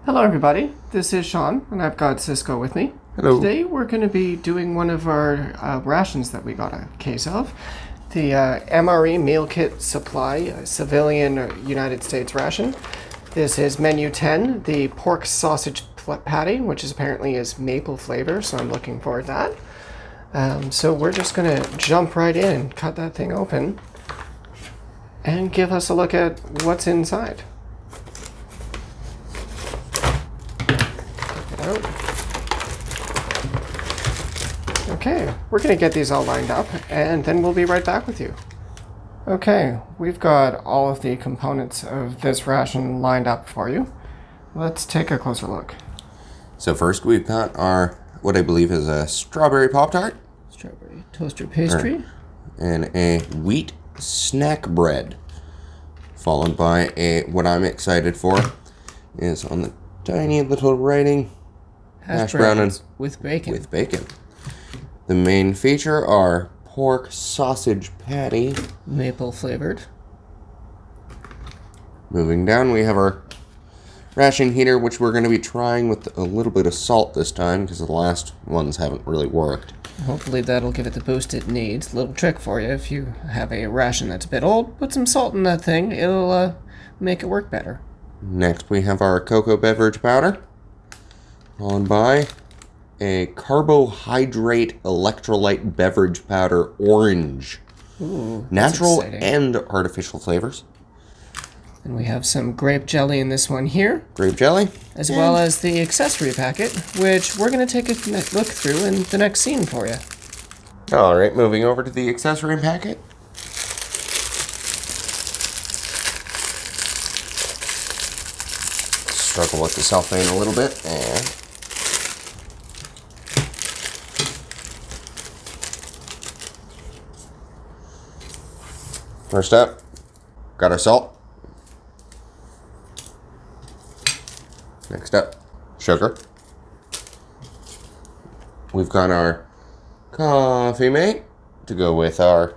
Hello everybody, this is Sean, and I've got Cisco with me. Hello. Today we're going to be doing one of our rations that we got a case of. The MRE Meal Kit Supply Civilian United States ration. This is menu 10, the pork sausage patty, which apparently is maple flavor, so I'm looking forward to that. So we're just going to jump right in and cut that thing open and give us a look at what's inside. Okay, we're going to get these all lined up, and then we'll be right back with you. Okay, we've got all of the components of this ration lined up for you. Let's take a closer look. So first we've got our, what I believe is a strawberry Pop-Tart. Strawberry toaster pastry. And a wheat snack bread. Followed by what I'm excited for is on the tiny little writing, hash brown with bacon. With bacon. The main feature are pork sausage patty. Maple flavored. Moving down, we have our ration heater, which we're going to be trying with a little bit of salt this time, because the last ones haven't really worked. Hopefully that'll give it the boost it needs. Little trick for you, if you have a ration that's a bit old, put some salt in that thing. It'll make it work better. Next, we have our cocoa beverage powder, followed by a carbohydrate electrolyte beverage powder orange. Ooh, natural and artificial flavors. And we have some grape jelly in this one here. Grape jelly. As well as the accessory packet, which we're going to take a look through in the next scene for you. Alright, moving over to the accessory packet. Struggle with the cellophane a little bit, and first up, got our salt. Next up, sugar. We've got our coffee mate to go with our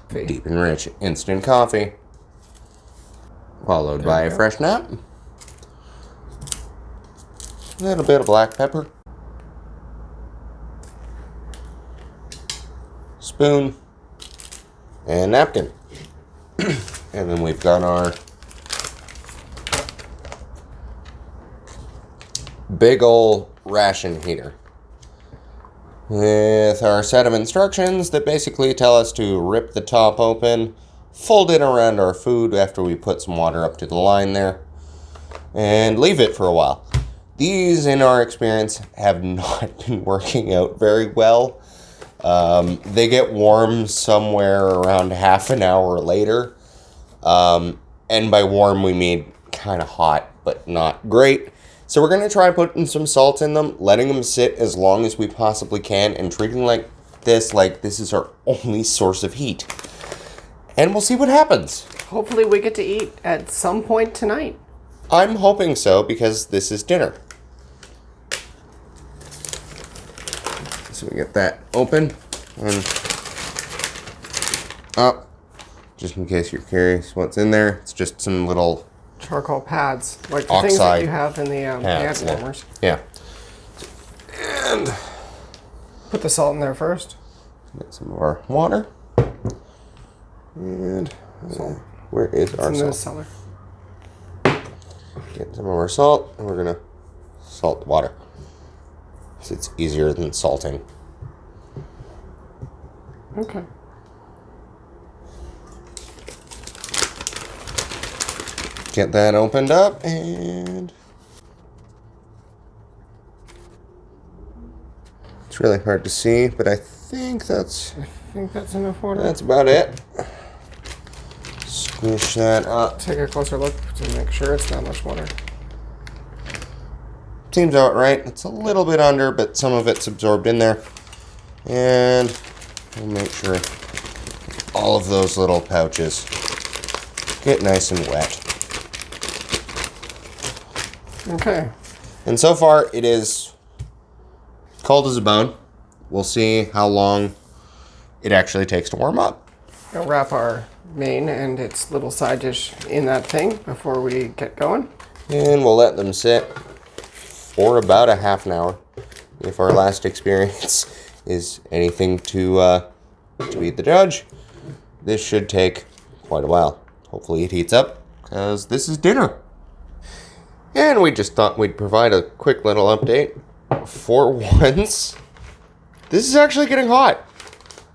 deep and rich instant coffee. Followed by a fresh nap. A little bit of black pepper. Spoon. And napkin. And then we've got our big ol' ration heater with our set of instructions that basically tell us to rip the top open, fold it around our food after we put some water up to the line there, and leave it for a while. These, in our experience, have not been working out very well. They get warm somewhere around half an hour later. And by warm, we mean kind of hot, but not great. So we're going to try putting some salt in them, letting them sit as long as we possibly can, and treating like this is our only source of heat. And we'll see what happens. Hopefully we get to eat at some point tonight. I'm hoping so, because this is dinner. So we get that open and up. Just in case you're curious what's in there, it's just some little charcoal pads, like the things that you have in the hand warmers. Yeah. And put the salt in there first. Get some of our water. And where is our salt? In the cellar. Get some of our salt, and we're gonna salt the water. So it's easier than salting. Okay. Get that opened up, and it's really hard to see, but I think that's enough water. That's about it. Squish that up. Take a closer look to make sure it's that much water. Seems about right. It's a little bit under, but some of it's absorbed in there. And we'll make sure all of those little pouches get nice and wet. Okay. And so far, it is cold as a bone. We'll see how long it actually takes to warm up. I'll wrap our main and its little side dish in that thing before we get going. And we'll let them sit for about a half an hour. If our last experience is anything to beat the judge, this should take quite a while. Hopefully it heats up, because this is dinner. And we just thought we'd provide a quick little update. For once, this is actually getting hot.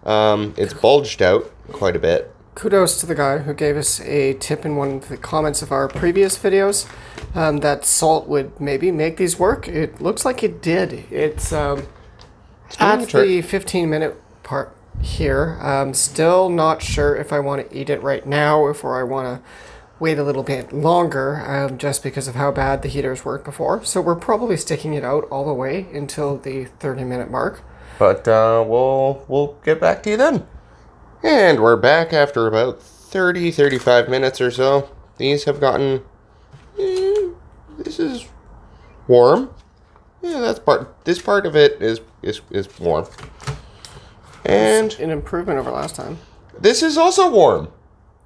It's bulged out quite a bit. Kudos to the guy who gave us a tip in one of the comments of our previous videos that salt would maybe make these work. It looks like it did. It's at the 15-minute part here. I'm still not sure if I want to eat it right now or I want to wait a little bit longer just because of how bad the heaters worked before. So we're probably sticking it out all the way until the 30-minute mark. But we'll get back to you then. And we're back after about 35 minutes or so. These have gotten... this is warm. Yeah, this part of it is warm. And it's an improvement over last time. This is also warm.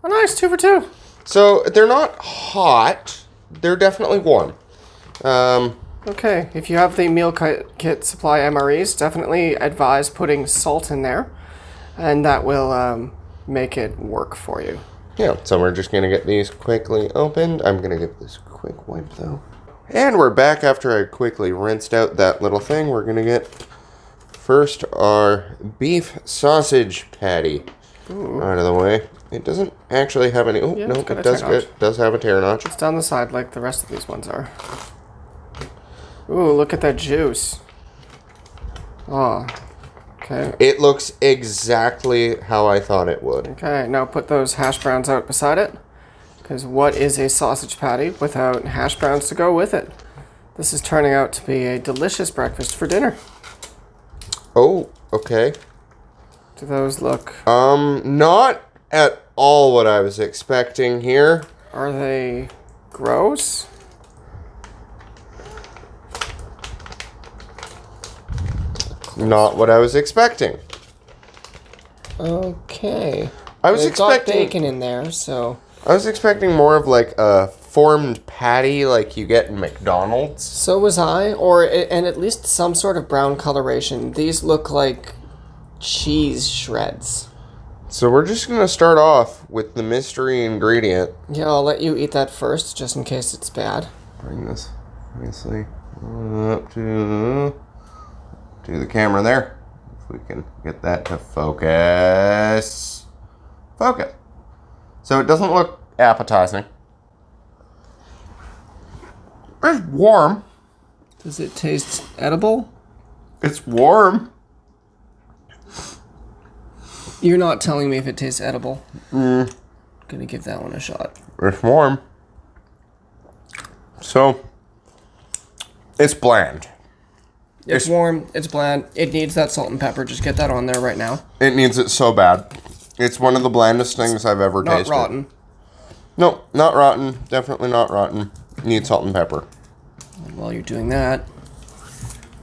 Oh, nice, 2 for 2. So they're not hot. They're definitely warm. Okay, if you have the Meal Kit Supply MREs, definitely advise putting salt in there, and that will make it work for you. Yeah, so we're just going to get these quickly opened. I'm going to give this a quick wipe, though. And we're back after I quickly rinsed out that little thing. We're going to get first our beef sausage patty out of the way. It doesn't actually have any... Oh, yeah, no, it does have a tear notch. It's down the side like the rest of these ones are. Ooh, look at that juice. Oh, okay. It looks exactly how I thought it would. Okay, now put those hash browns out beside it. Because what is a sausage patty without hash browns to go with it? This is turning out to be a delicious breakfast for dinner. Oh, okay. Do those look... not at all what I was expecting here. Are they gross? Not what I was expecting. Okay. I was They've expecting got bacon in there, so... I was expecting more of like a formed patty like you get in McDonald's. So was I, and at least some sort of brown coloration. These look like cheese shreds. So we're just going to start off with the mystery ingredient. Yeah, I'll let you eat that first, just in case it's bad. Bring this, obviously, up to the camera there. If we can get that to focus. Focus. So it doesn't look appetizing. It's warm. Does it taste edible? It's warm. You're not telling me if it tastes edible. Gonna give that one a shot. It's warm. So, it's bland. It's warm, it's bland, it needs that salt and pepper. Just get that on there right now. It needs it so bad. It's one of the blandest things I've ever tasted. Not rotten. No, not rotten. Definitely not rotten. Need salt and pepper. And while you're doing that,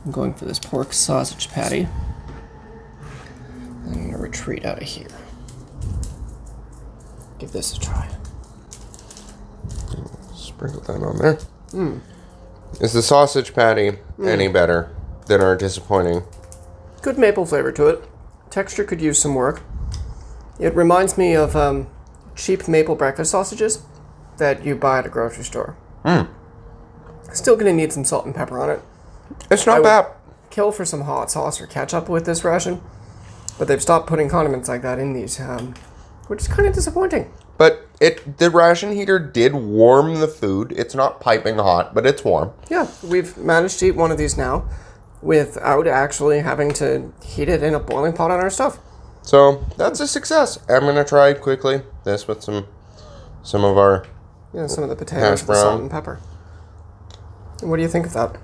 I'm going for this pork sausage patty. I'm going to retreat out of here. Give this a try. Sprinkle that on there. Is the sausage patty any better than our disappointing? Good maple flavor to it. Texture could use some work. It reminds me of cheap maple breakfast sausages that you buy at a grocery store. Still going to need some salt and pepper on it. It's not bad. Kill for some hot sauce or ketchup with this ration, but they've stopped putting condiments like that in these, which is kind of disappointing. But the ration heater did warm the food. It's not piping hot, but it's warm. Yeah, we've managed to eat one of these now without actually having to heat it in a boiling pot on our stove. So that's a success. I'm gonna try quickly this with some of our some of the potatoes with the salt and pepper. And what do you think of that?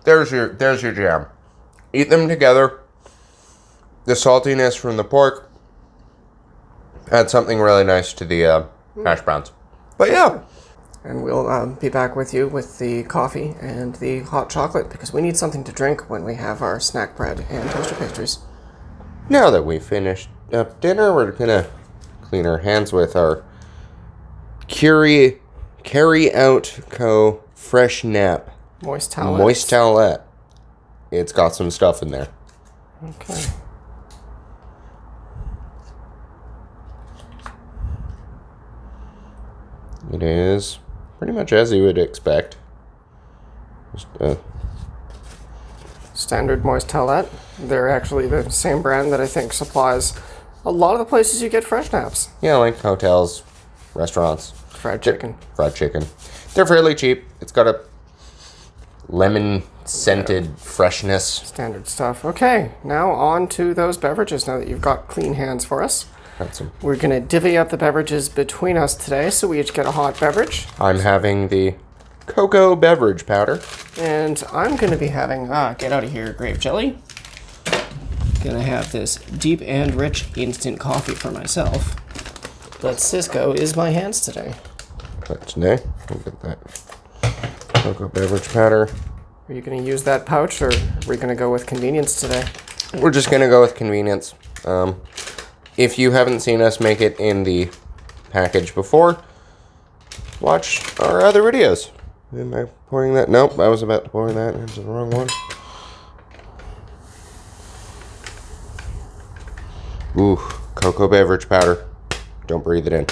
There's your jam. Eat them together. The saltiness from the pork add something really nice to the hash browns. But yeah. And we'll be back with you with the coffee and the hot chocolate because we need something to drink when we have our snack bread and toaster pastries. Now that we've finished up dinner, we're going to clean our hands with our curious Carry Out Co. Fresh Nap. Moist towelette. Moist towelette. It's got some stuff in there. Okay. It is pretty much as you would expect. Just, Standard moist towelette. They're actually the same brand that I think supplies a lot of the places you get fresh naps. yeah, like hotels, restaurants. Fried chicken. Fried chicken. They're fairly cheap. It's got a lemon-scented freshness. Standard stuff. Okay, now on to those beverages now that you've got clean hands for us. That's some. We're going to divvy up the beverages between us today, so we each get a hot beverage. I'm having the cocoa beverage powder. And I'm going to be having, get out of here, grape jelly. Gonna have this deep and rich instant coffee for myself. But Cisco is my hands today. But today, we'll get that cocoa beverage powder. Are you going to use that pouch, or are we going to go with convenience today? We're just going to go with convenience. If you haven't seen us make it in the package before, watch our other videos. Am I pouring that? Nope, I was about to pour that into the wrong one. Ooh, cocoa beverage powder. Don't breathe it in.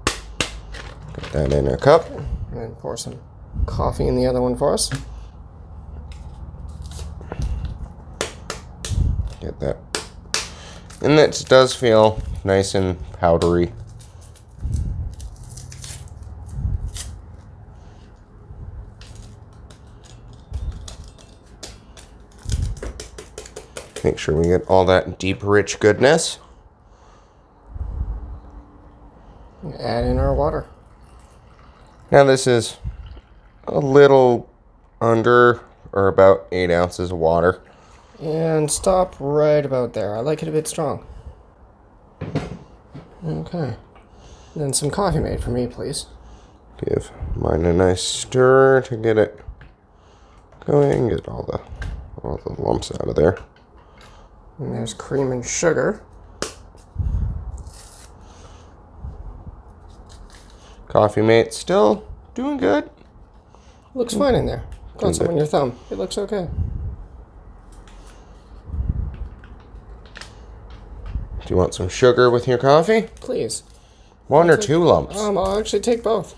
Put that in a cup. And then pour some coffee in the other one for us. Get that. And it does feel nice and powdery. Make sure we get all that deep, rich goodness. Add in our water. Now this is a little under or about 8 ounces of water. And stop right about there. I like it a bit strong. Okay. Then some coffee made for me, please. Give mine a nice stir to get it going. Get all the lumps out of there. And there's cream and sugar. Coffee mate still doing good. Looks fine in there. Got some on your thumb. It looks okay. Do you want some sugar with your coffee? Please. One or two lumps? I'll actually take both.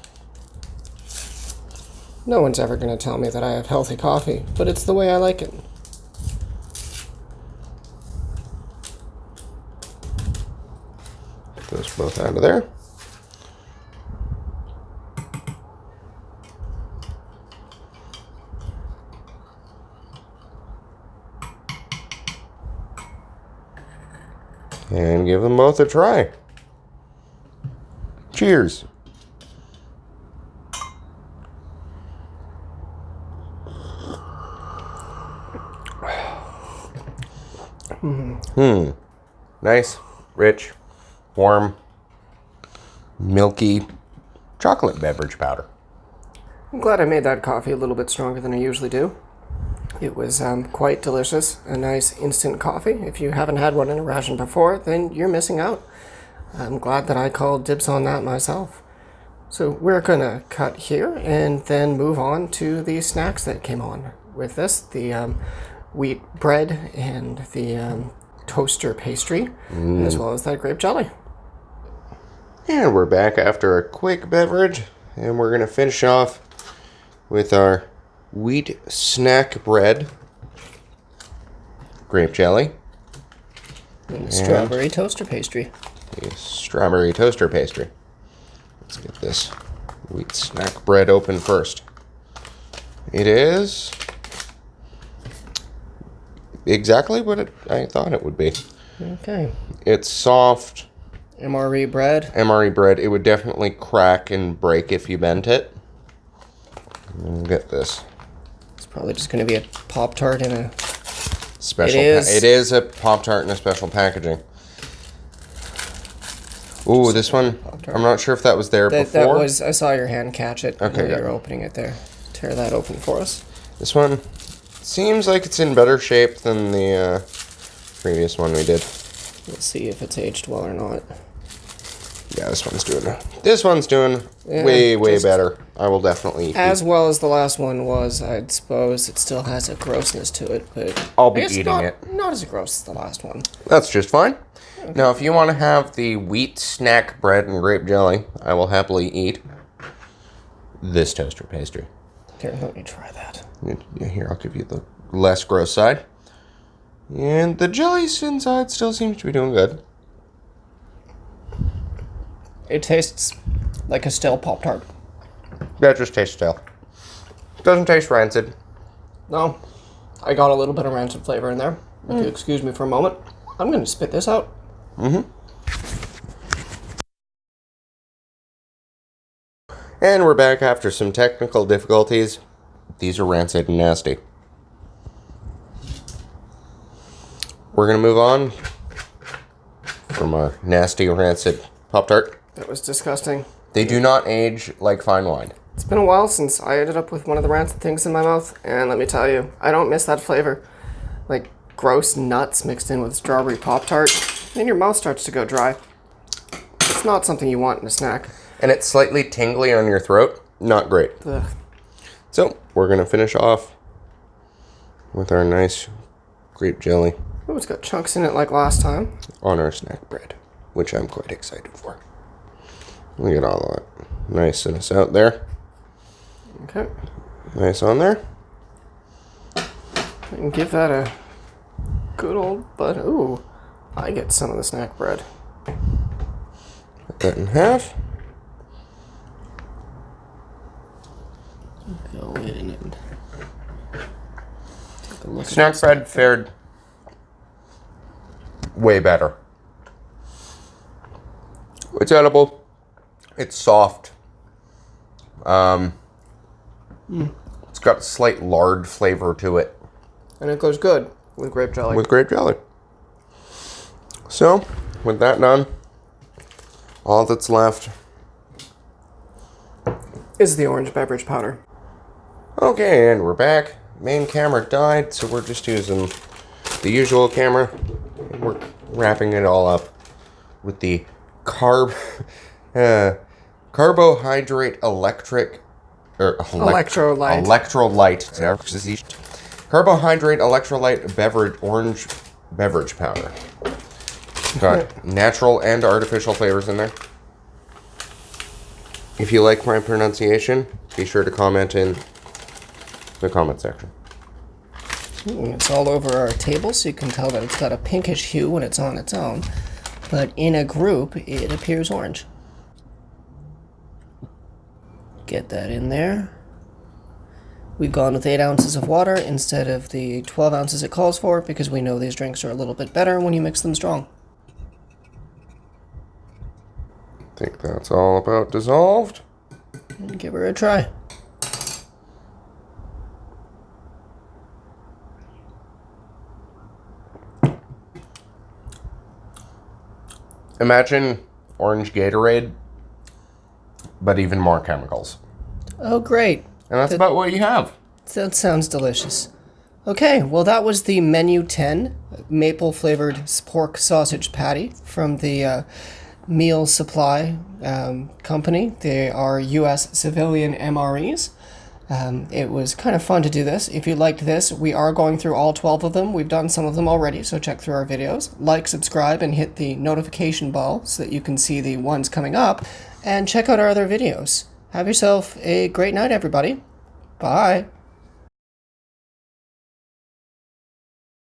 No one's ever going to tell me that I have healthy coffee, but it's the way I like it. Get those both out of there. And give them both a try. Cheers. Nice, rich, warm, milky chocolate beverage powder. I'm glad I made that coffee a little bit stronger than I usually do. It was quite delicious, a nice instant coffee. If you haven't had one in a ration before, then you're missing out. I'm glad that I called dibs on that myself. So we're gonna cut here and then move on to the snacks that came on with this. The wheat bread and the toaster pastry, as well as that grape jelly. And we're back after a quick beverage, and we're gonna finish off with our wheat snack bread, grape jelly, And strawberry toaster pastry. the strawberry toaster pastry. Let's get this wheat snack bread open first. It is exactly what I thought it would be. Okay. It's soft, MRE bread. MRE bread. It would definitely crack and break if you bent it. And get this. It's probably just going to be a Pop-Tart in a... Special. It is a Pop-Tart in a special packaging. Ooh, this one. Pop-Tart. I'm not sure if that was there That before. was... I saw your hand catch it Okay, when you good. were opening it there. Tear that open for us. This one seems like it's in better shape than the previous one we did. We'll see if it's aged well or not. Yeah, this one's doing way better. I will definitely eat as well as the last one was. I'd suppose it still has a grossness to it, but I'll be I guess eating it. Not as gross as the last one. That's just fine. Okay. Now, if you want to have the wheat snack bread and grape jelly, I will happily eat this toaster pastry. Here, let me try that. Here, I'll give you the less gross side. And the jelly inside still seems to be doing good. It tastes like a stale Pop-Tart. That just tastes stale. Doesn't taste rancid. No, I got a little bit of rancid flavor in there. If you excuse me for a moment, I'm going to spit this out. Mm-hmm. And we're back after some technical difficulties. These are rancid and nasty. We're going to move on from our nasty rancid Pop-Tart. That was disgusting. They do not age like fine wine. It's been a while since I ended up with one of the rancid things in my mouth, and let me tell you, I don't miss that flavor. Like gross nuts mixed in with strawberry Pop-Tart, then your mouth starts to go dry. It's not something you want in a snack. And it's slightly tingly on your throat. Not great. Ugh. So, we're going to finish off with our nice grape jelly. Oh, it's got chunks in it like last time. On our snack bread, which I'm quite excited for. Look at all of that. Niceness out there. Okay. Nice on there. I can give that a good old butt. Ooh, I get some of the snack bread. Cut that in half. Go in and take a look. Snack bread fared way better. It's edible. It's soft. It's got a slight lard flavor to it. And it goes good with grape jelly. With grape jelly. So, with that done, all that's left is the orange beverage powder. Okay, and we're back. Main camera died, so we're just using the usual camera. We're wrapping it all up with the carbohydrate electrolyte. Carbohydrate electrolyte orange beverage powder. Got natural and artificial flavors in there. If you like my pronunciation, be sure to comment in the comment section. It's all over our table, so you can tell that it's got a pinkish hue when it's on its own. But in a group, it appears orange. Get that in there. We've gone with 8 ounces of water instead of the 12 ounces it calls for, because we know these drinks are a little bit better when you mix them strong. I think that's all about dissolved. And give her a try. Imagine orange Gatorade, but even more chemicals. Oh, great. And that's about what you have. That sounds delicious. Okay, well that was the Menu 10 maple flavored pork sausage patty from the Meal Supply company. They are U.S. civilian MREs. It was kind of fun to do this. If you liked this, we are going through all 12 of them. We've done some of them already, so check through our videos. Like, subscribe, and hit the notification bell so that you can see the ones coming up. And check out our other videos. Have yourself a great night, everybody. Bye.